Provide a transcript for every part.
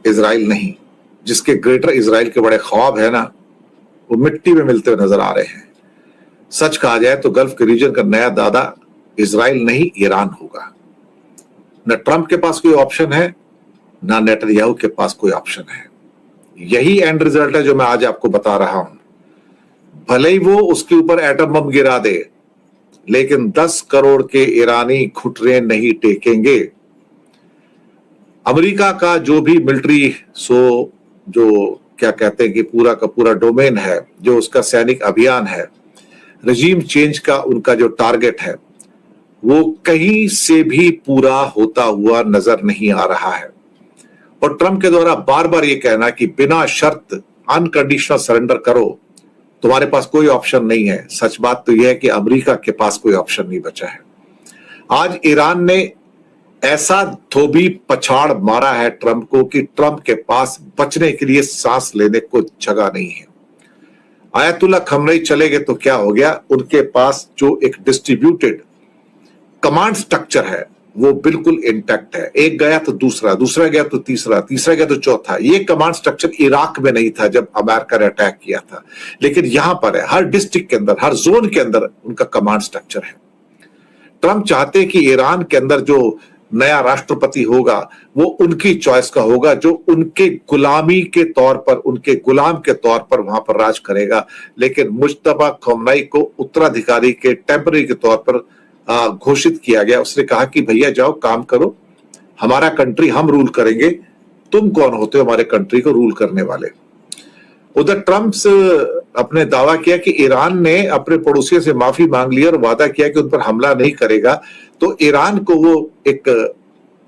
Israel नहीं। जिसके greater Israel के बड़े ख्वाब है ना, वो मिट्टी में मिलते हुए नजर आ रहे हैं। सच कहा जाए तो गल्फ के रीजन का नया दादा इजराइल नहीं, ईरान होगा। न ट्रंप के पास कोई ऑप्शन है, ना नेतन्याहू के पास कोई ऑप्शन है। यही एंड रिजल्ट है जो मैं आज आपको बता रहा हूं। भले ही वो उसके ऊपर एटम बम गिरा दे, लेकिन 10 करोड़ के ईरानी घुटने नहीं टेकेंगे। अमेरिका का जो भी मिलिट्री जो क्या कहते हैं कि पूरा का पूरा डोमेन है, जो उसका सैनिक अभियान है, रजीम चेंज का उनका जो टारगेट है, वो कहीं से भी पूरा होता हुआ नजर नहीं आ रहा है। और ट्रंप के द्वारा बार बार ये कहना कि बिना शर्त अनकंडीशनल सरेंडर करो, तुम्हारे पास कोई ऑप्शन नहीं है। सच बात तो यह है कि अमेरिका के पास कोई ऑप्शन नहीं बचा है। आज ईरान ने ऐसा धोबी पछाड़ मारा है ट्रंप को कि ट्रंप के पास बचने के लिए सांस लेने को जगह नहीं है। आयतुल्ला खमनई चले गए तो क्या हो गया, उनके पास जो एक डिस्ट्रीब्यूटेड कमांड स्ट्रक्चर है वो बिल्कुल इंटैक्ट है। एक गया तो दूसरा, दूसरा गया तो तीसरा, तीसरा गया तो चौथा। ये कमांड स्ट्रक्चर इराक में नहीं था जब अमेरिका ने अटैक किया था, लेकिन यहां पर है। हर डिस्ट्रिक्ट के अंदर, हर जोन के अंदर उनका कमांड स्ट्रक्चर है। ट्रंप चाहते हैं कि ईरान के अंदर जो नया राष्ट्रपति होगा वो उनकी चॉइस का होगा, जो उनके गुलामी के तौर पर, उनके गुलाम के तौर पर वहां पर राज करेगा। लेकिन मुज्तबा खमेनी को उत्तराधिकारी के टेम्पररी के तौर पर घोषित किया गया। उसने कहा कि भैया जाओ काम करो, हमारा कंट्री हम रूल करेंगे, तुम कौन होते हो हमारे कंट्री को रूल करने वाले। उधर ट्रंप अपने दावा किया कि ईरान ने अपने पड़ोसियों से माफी मांग ली और वादा किया कि उन पर हमला नहीं करेगा, तो ईरान को वो एक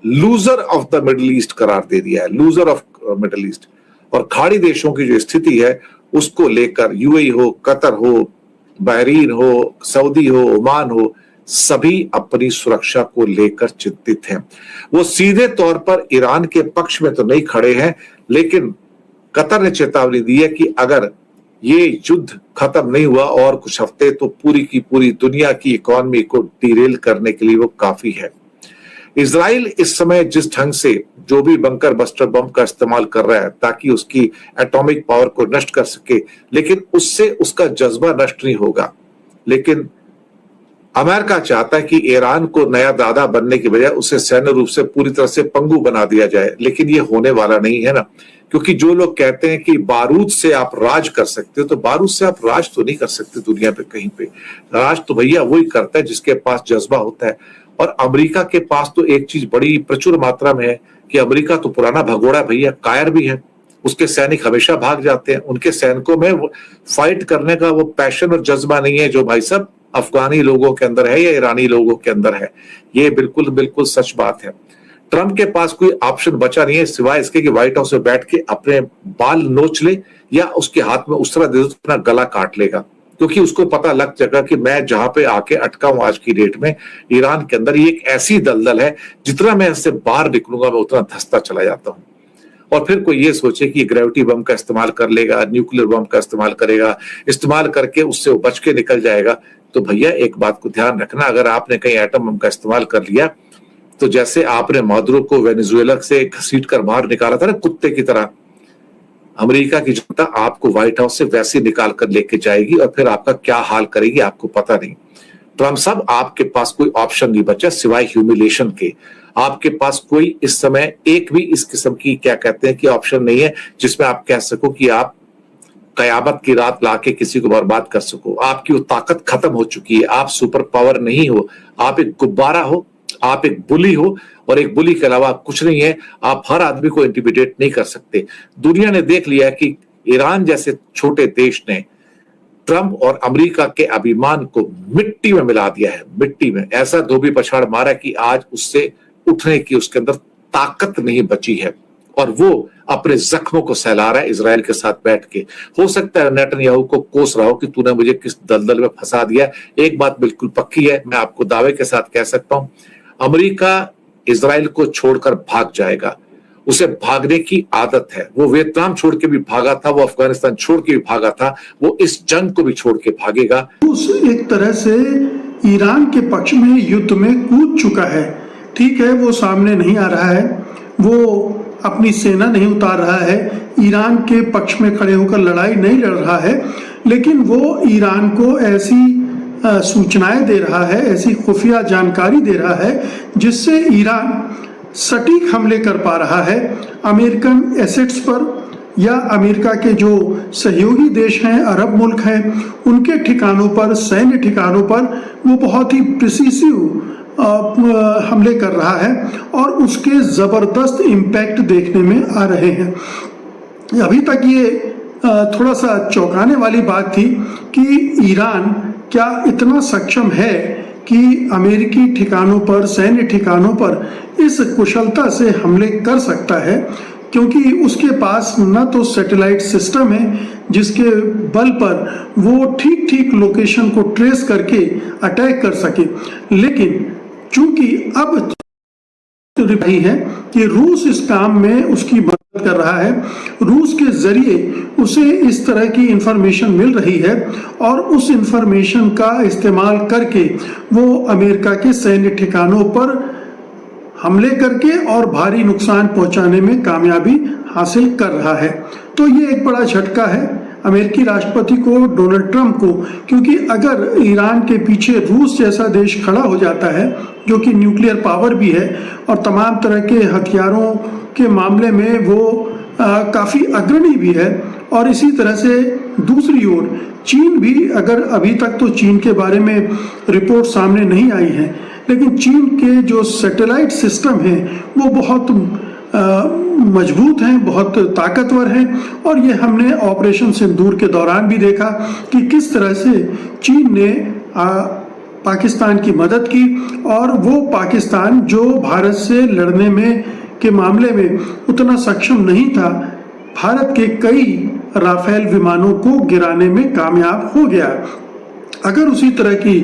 loser of the middle east करार दे दिया है, लूजर ऑफ मिडिल ईस्ट। और खाड़ी देशों की जो स्थिति है उसको लेकर यूएई हो, कतर हो, बहरीन हो, सऊदी हो, ओमान हो, सभी अपनी सुरक्षा को लेकर चिंतित हैं। वो सीधे तौर पर ईरान के पक्ष में तो नहीं खड़े हैं, लेकिन कतर ने चेतावनी दी है कि अगर ये युद्ध खत्म नहीं हुआ और कुछ हफ्ते, तो पूरी की पूरी दुनिया की इकोनॉमी को डिरेल करने के लिए वो काफी है। इजराइल इस समय जिस ढंग से जो भी बंकर बस्टर बम का इस्तेमाल कर रहा है ताकि उसकी एटॉमिक पावर को नष्ट कर सके, लेकिन उससे उसका जज्बा नष्ट नहीं होगा। लेकिन अमेरिका चाहता है कि ईरान को नया दादा बनने की बजाय उसे सैन्य रूप से पूरी तरह से पंगु बना दिया जाए, लेकिन ये होने वाला नहीं है ना। क्योंकि जो लोग कहते हैं कि बारूद से आप राज कर सकते हो, तो बारूद से आप राज तो नहीं कर सकते दुनिया पे कहीं पे। राज तो भैया वही करता है जिसके पास जज्बा होता है। और अमेरिका के पास तो एक चीज बड़ी प्रचुर मात्रा में है कि अमेरिका तो पुराना भगोड़ा भैया, कायर भी है। उसके सैनिक हमेशा भाग जाते हैं। उनके सैनिकों में फाइट करने का वो पैशन और जज्बा नहीं है जो भाई साहब अफगानी लोगों के अंदर है या ईरानी लोगों के अंदर है। ये बिल्कुल बिल्कुल सच बात है। ट्रंप के पास कोई ऑप्शन बचा नहीं है सिवाय इसके कि व्हाइट हाउस में बैठ के अपने बाल नोच ले या उसके हाथ में उसरा दे दो तो अपना गला काट लेगा। क्योंकि उसको पता लग जाएगा कि मैं जहां पे आके अटका हूं आज की डेट में, ईरान के अंदर ये एक ऐसी दलदल है, जितना मैं इससे बाहर निकलूंगा मैं उतना धंसता चला जाता हूं। और फिर कोई ये सोचे कि ग्रेविटी बम का इस्तेमाल कर लेगा, न्यूक्लियर बम का इस्तेमाल करेगा, इस्तेमाल करके उससे वो बच के निकल जाएगा। तो भैया एक बात को ध्यान रखना, अगर आपने कहीं एटम बम का इस्तेमाल कर लिया तो जैसे आपने मादुरो को वेनेजुएला से घसीट कर बाहर निकाला था ना कुत्ते की तरह, अमेरिका की जनता आपको व्हाइट हाउस से वैसे निकाल कर लेके जाएगी और फिर आपका क्या हाल करेगी आपको पता नहीं। ट्रंप साहब, आपके पास कोई ऑप्शन नहीं बचा सिवाय ह्यूमिलेशन के। आपके पास कोई इस समय एक भी इस किस्म की क्या कहते हैं कि ऑप्शन नहीं है जिसमें आप कह सको कि आप कयामत की रात लाके किसी को बर्बाद कर सको। आपकी वो ताकत खत्म हो चुकी है। आप सुपर पावर नहीं हो, आप एक गुब्बारा हो, आप एक बुली हो, और एक बुली के अलावा कुछ नहीं है। आप हर आदमी को इंटिमिडेट नहीं कर सकते। दुनिया ने देख लिया कि ईरान जैसे छोटे देश ने ट्रंप और अमेरिका के अभिमान को मिट्टी में मिला दिया है। मिट्टी में ऐसा धोबी पछाड़ मारा कि आज उससे उठने की उसके अंदर ताकत नहीं बची है और वो अपने जख्मों को सहला रहा है इजराइल के साथ बैठ के। हो सकता है नेतन्याहू को कोस रहा हो कि तूने मुझे किस दलदल में फंसा दिया। एक बात बिल्कुल पक्की है, मैं आपको दावे के साथ कह सकता हूं, अमेरिका इजराइल को छोड़कर भाग जाएगा। उसे भागने की आदत है। वो वियतनाम छोड़ के भी भागा था, वो अफगानिस्तान छोड़ के भी भागा था, वो इस जंग को भी छोड़ के भागेगा। उस एक तरह से ईरान के पक्ष में युद्ध में कूद चुका है। ठीक है, वो सामने नहीं आ रहा है, वो अपनी सेना नहीं उतार रहा है, ईरान के पक्ष में खड़े होकर लड़ाई नहीं लड़ रहा है, लेकिन वो ईरान को ऐसी सूचनाएं दे रहा है, ऐसी खुफिया जानकारी दे रहा है जिससे ईरान सटीक हमले कर पा रहा है अमेरिकन एसेट्स पर या अमेरिका के जो सहयोगी देश हैं, अरब मुल्क हैं, उनके ठिकानों पर, सैन्य ठिकानों पर वो बहुत ही प्रिसिसिव हमले कर रहा है और उसके ज़बरदस्त इम्पैक्ट देखने में आ रहे हैं। अभी तक ये थोड़ा सा चौंकाने वाली बात थी कि ईरान क्या इतना सक्षम है कि अमेरिकी ठिकानों पर, सैन्य ठिकानों पर इस कुशलता से हमले कर सकता है, क्योंकि उसके पास न तो सैटेलाइट सिस्टम है जिसके बल पर वो ठीक ठीक लोकेशन को ट्रेस करके अटैक कर सके, लेकिन चूंकि अब रही है कि रूस इस काम में उसकी मदद कर रहा है, रूस के जरिए उसे इस तरह की इंफॉर्मेशन मिल रही है और उस इंफॉर्मेशन का इस्तेमाल करके वो अमेरिका के सैन्य ठिकानों पर हमले करके और भारी नुकसान पहुंचाने में कामयाबी हासिल कर रहा है। तो ये एक बड़ा झटका है अमेरिकी राष्ट्रपति को, डोनाल्ड ट्रंप को, क्योंकि अगर ईरान के पीछे रूस जैसा देश खड़ा हो जाता है जो कि न्यूक्लियर पावर भी है और तमाम तरह के हथियारों के मामले में वो काफ़ी अग्रणी भी है, और इसी तरह से दूसरी ओर चीन भी, अगर अभी तक तो चीन के बारे में रिपोर्ट सामने नहीं आई है, लेकिन चीन के जो सैटेलाइट सिस्टम हैं वो बहुत मजबूत हैं, बहुत ताकतवर हैं, और ये हमने ऑपरेशन सिंदूर के दौरान भी देखा कि किस तरह से चीन ने पाकिस्तान की मदद की, और वो पाकिस्तान जो भारत से लड़ने में के मामले में उतना सक्षम नहीं था, भारत के कई राफेल विमानों को गिराने में कामयाब हो गया। अगर उसी तरह की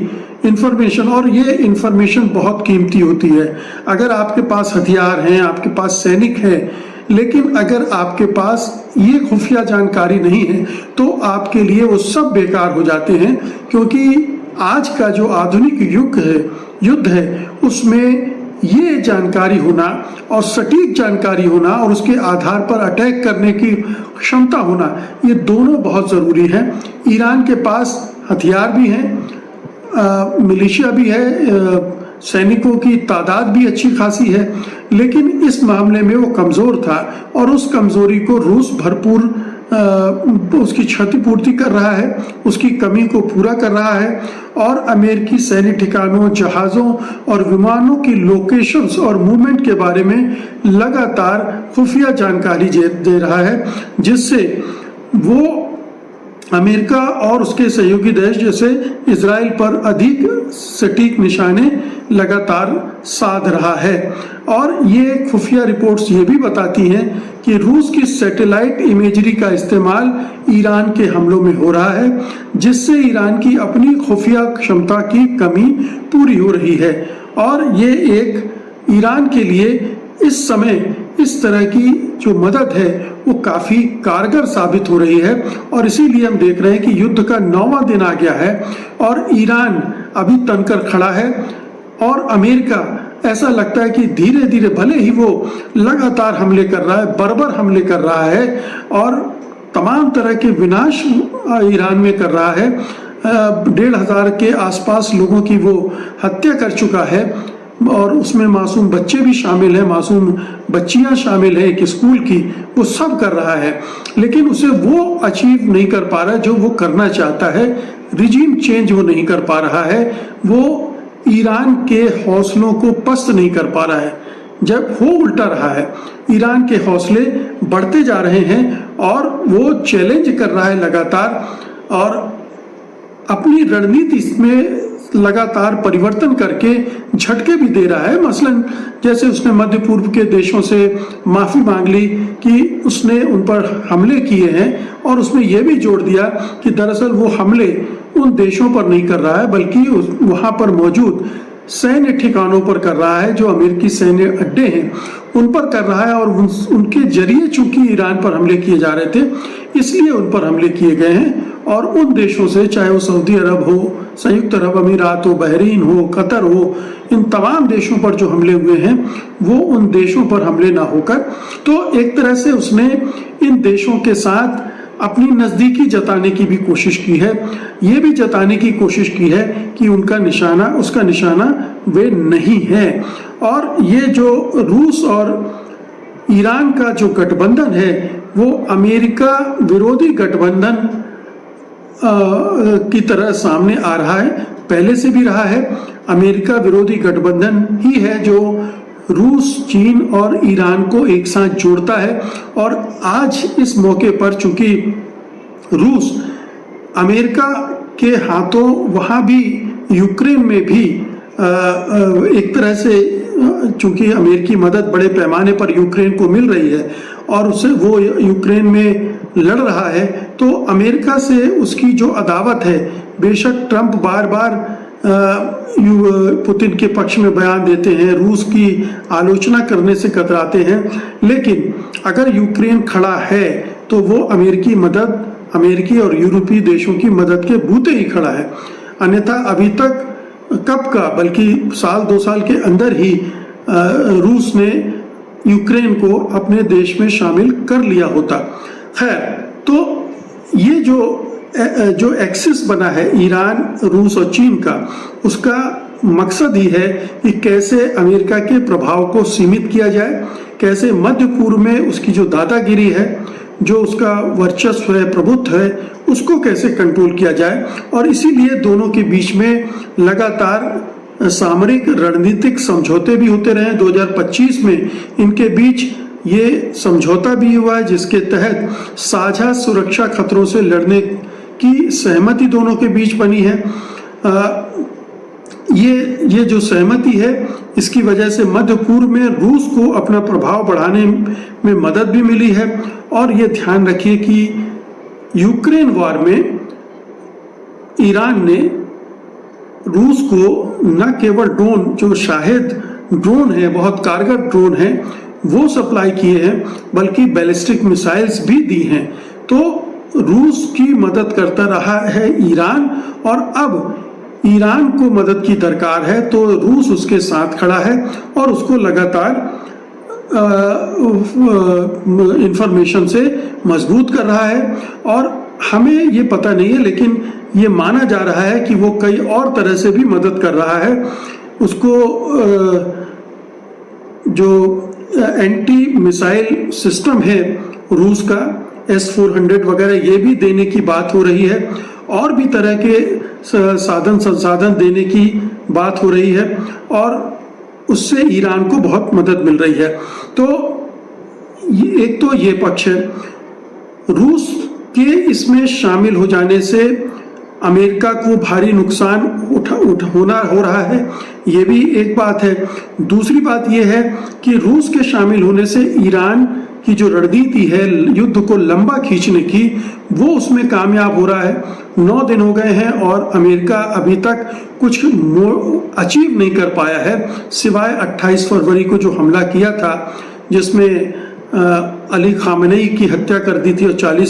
इंफॉर्मेशन, और ये इंफॉर्मेशन बहुत कीमती होती है, अगर आपके पास हथियार हैं, आपके पास सैनिक हैं, लेकिन अगर आपके पास ये खुफिया जानकारी नहीं है तो आपके लिए वो सब बेकार हो जाते हैं, क्योंकि आज का जो आधुनिक युद्ध है उसमें ये जानकारी होना और सटीक जानकारी होना और उसके आधार पर अटैक करने की क्षमता होना, ये दोनों बहुत ज़रूरी है। ईरान के पास हथियार भी हैं, मिलिशिया भी है, सैनिकों की तादाद भी अच्छी खासी है, लेकिन इस मामले में वो कमज़ोर था और उस कमज़ोरी को रूस भरपूर उसकी क्षतिपूर्ति कर रहा है, उसकी कमी को पूरा कर रहा है, और अमेरिकी सैन्य ठिकानों, जहाज़ों और विमानों की लोकेशंस और मूवमेंट के बारे में लगातार खुफिया जानकारी दे रहा है, जिससे वो अमेरिका और उसके सहयोगी देश जैसे इजराइल पर अधिक सटीक निशाने लगातार साध रहा है। और ये खुफिया रिपोर्ट्स ये भी बताती हैं कि रूस की सैटेलाइट इमेजरी का इस्तेमाल ईरान के हमलों में हो रहा है, जिससे ईरान की अपनी खुफिया क्षमता की कमी पूरी हो रही है, और ये एक ईरान के लिए इस समय इस तरह की जो मदद है वो काफ़ी कारगर साबित हो रही है। और इसीलिए हम देख रहे हैं कि युद्ध का 9वां दिन आ गया है और ईरान अभी तनकर खड़ा है, और अमेरिका ऐसा लगता है कि धीरे धीरे, भले ही वो लगातार हमले कर रहा है, बर्बर हमले कर रहा है और तमाम तरह के विनाश ईरान में कर रहा है, 1,500 के आसपास लोगों की वो हत्या कर चुका है, और उसमें मासूम बच्चे भी शामिल हैं, मासूम बच्चियां शामिल हैं एक स्कूल की, वो सब कर रहा है, लेकिन उसे वो अचीव नहीं कर पा रहा है जो वो करना चाहता है। रिजीम चेंज वो नहीं कर पा रहा है, वो ईरान के हौसलों को पस्त नहीं कर पा रहा है, जब हो उल्टा रहा है। ईरान के हौसले बढ़ते जा रहे हैं और वो चैलेंज कर रहा है लगातार, और अपनी रणनीति में लगातार परिवर्तन करके झटके भी दे रहा है। मसलन जैसे उसने मध्य पूर्व के देशों से माफ़ी मांग ली कि उसने उन पर हमले किए हैं, और उसने ये भी जोड़ दिया कि दरअसल वो हमले उन देशों पर नहीं कर रहा है, बल्कि वहाँ पर मौजूद सैन्य ठिकानों पर कर रहा है, जो अमेरिकी सैन्य अड्डे हैं उन पर कर रहा है, और उनके जरिए चूंकि ईरान पर हमले किए जा रहे थे इसलिए उन पर हमले किए गए हैं। और उन देशों से, चाहे वो सऊदी अरब हो, संयुक्त अरब अमीरात हो, बहरीन हो, कतर हो, इन तमाम देशों पर जो हमले हुए हैं वो उन देशों पर हमले ना होकर, तो एक तरह से उसने इन देशों के साथ अपनी नज़दीकी जताने की भी कोशिश की है। ये भी जताने की कोशिश की है कि उसका निशाना वे नहीं है। और ये जो रूस और ईरान का जो गठबंधन है वो अमेरिका विरोधी गठबंधन की तरह सामने आ रहा है, पहले से भी रहा है। अमेरिका विरोधी गठबंधन ही है जो रूस, चीन और ईरान को एक साथ जोड़ता है। और आज इस मौके पर चूंकि रूस अमेरिका के हाथों वहाँ भी यूक्रेन में भी एक तरह से, चूंकि अमेरिकी मदद बड़े पैमाने पर यूक्रेन को मिल रही है और उसे वो यूक्रेन में लड़ रहा है, तो अमेरिका से उसकी जो अदावत है, बेशक ट्रंप बार बार पुतिन के पक्ष में बयान देते हैं, रूस की आलोचना करने से कतराते हैं, लेकिन अगर यूक्रेन खड़ा है तो वो अमेरिकी और यूरोपीय देशों की मदद के बूते ही खड़ा है। अन्यथा अभी तक कब का, बल्कि साल 2 साल के अंदर ही रूस ने यूक्रेन को अपने देश में शामिल कर लिया होता। खैर, तो ये जो एक्सिस बना है ईरान, रूस और चीन का, उसका मकसद ही है कि कैसे अमेरिका के प्रभाव को सीमित किया जाए, कैसे मध्य पूर्व में उसकी जो दादागिरी है, जो उसका वर्चस्व है, प्रभुत्व है, उसको कैसे कंट्रोल किया जाए। और इसीलिए दोनों के बीच में लगातार सामरिक रणनीतिक समझौते भी होते रहे। 2025 में इनके बीच ये समझौता भी हुआ है जिसके तहत साझा सुरक्षा खतरों से लड़ने की सहमति दोनों के बीच बनी है। ये जो सहमति है, इसकी वजह से मध्य पूर्व में रूस को अपना प्रभाव बढ़ाने में मदद भी मिली है। और ये ध्यान रखिए कि यूक्रेन वार में ईरान ने रूस को न केवल ड्रोन, जो शाहिद ड्रोन है, बहुत कारगर ड्रोन है, वो सप्लाई किए हैं, बल्कि बैलिस्टिक मिसाइल्स भी दी हैं। तो रूस की मदद करता रहा है ईरान, और अब ईरान को मदद की दरकार है तो रूस उसके साथ खड़ा है और उसको लगातार इंफॉर्मेशन से मजबूत कर रहा है। और हमें ये पता नहीं है, लेकिन ये माना जा रहा है कि वो कई और तरह से भी मदद कर रहा है। उसको जो एंटी मिसाइल सिस्टम है रूस का, S-400 वगैरह, ये भी देने की बात हो रही है, और भी तरह के संसाधन देने की बात हो रही है, और उससे ईरान को बहुत मदद मिल रही है। तो एक तो ये पक्ष है। रूस के इसमें शामिल हो जाने से अमेरिका को भारी नुकसान हो रहा है, ये भी एक बात है। दूसरी बात ये है कि रूस के शामिल होने से ईरान की जो रणनीति है युद्ध को लंबा खींचने की, वो उसमें कामयाब हो रहा है। 9 दिन हो गए हैं और अमेरिका अभी तक कुछ अचीव नहीं कर पाया है, सिवाय 28 फरवरी को जो हमला किया था, जिसमें अली खामेनेई की हत्या कर दी थी और 40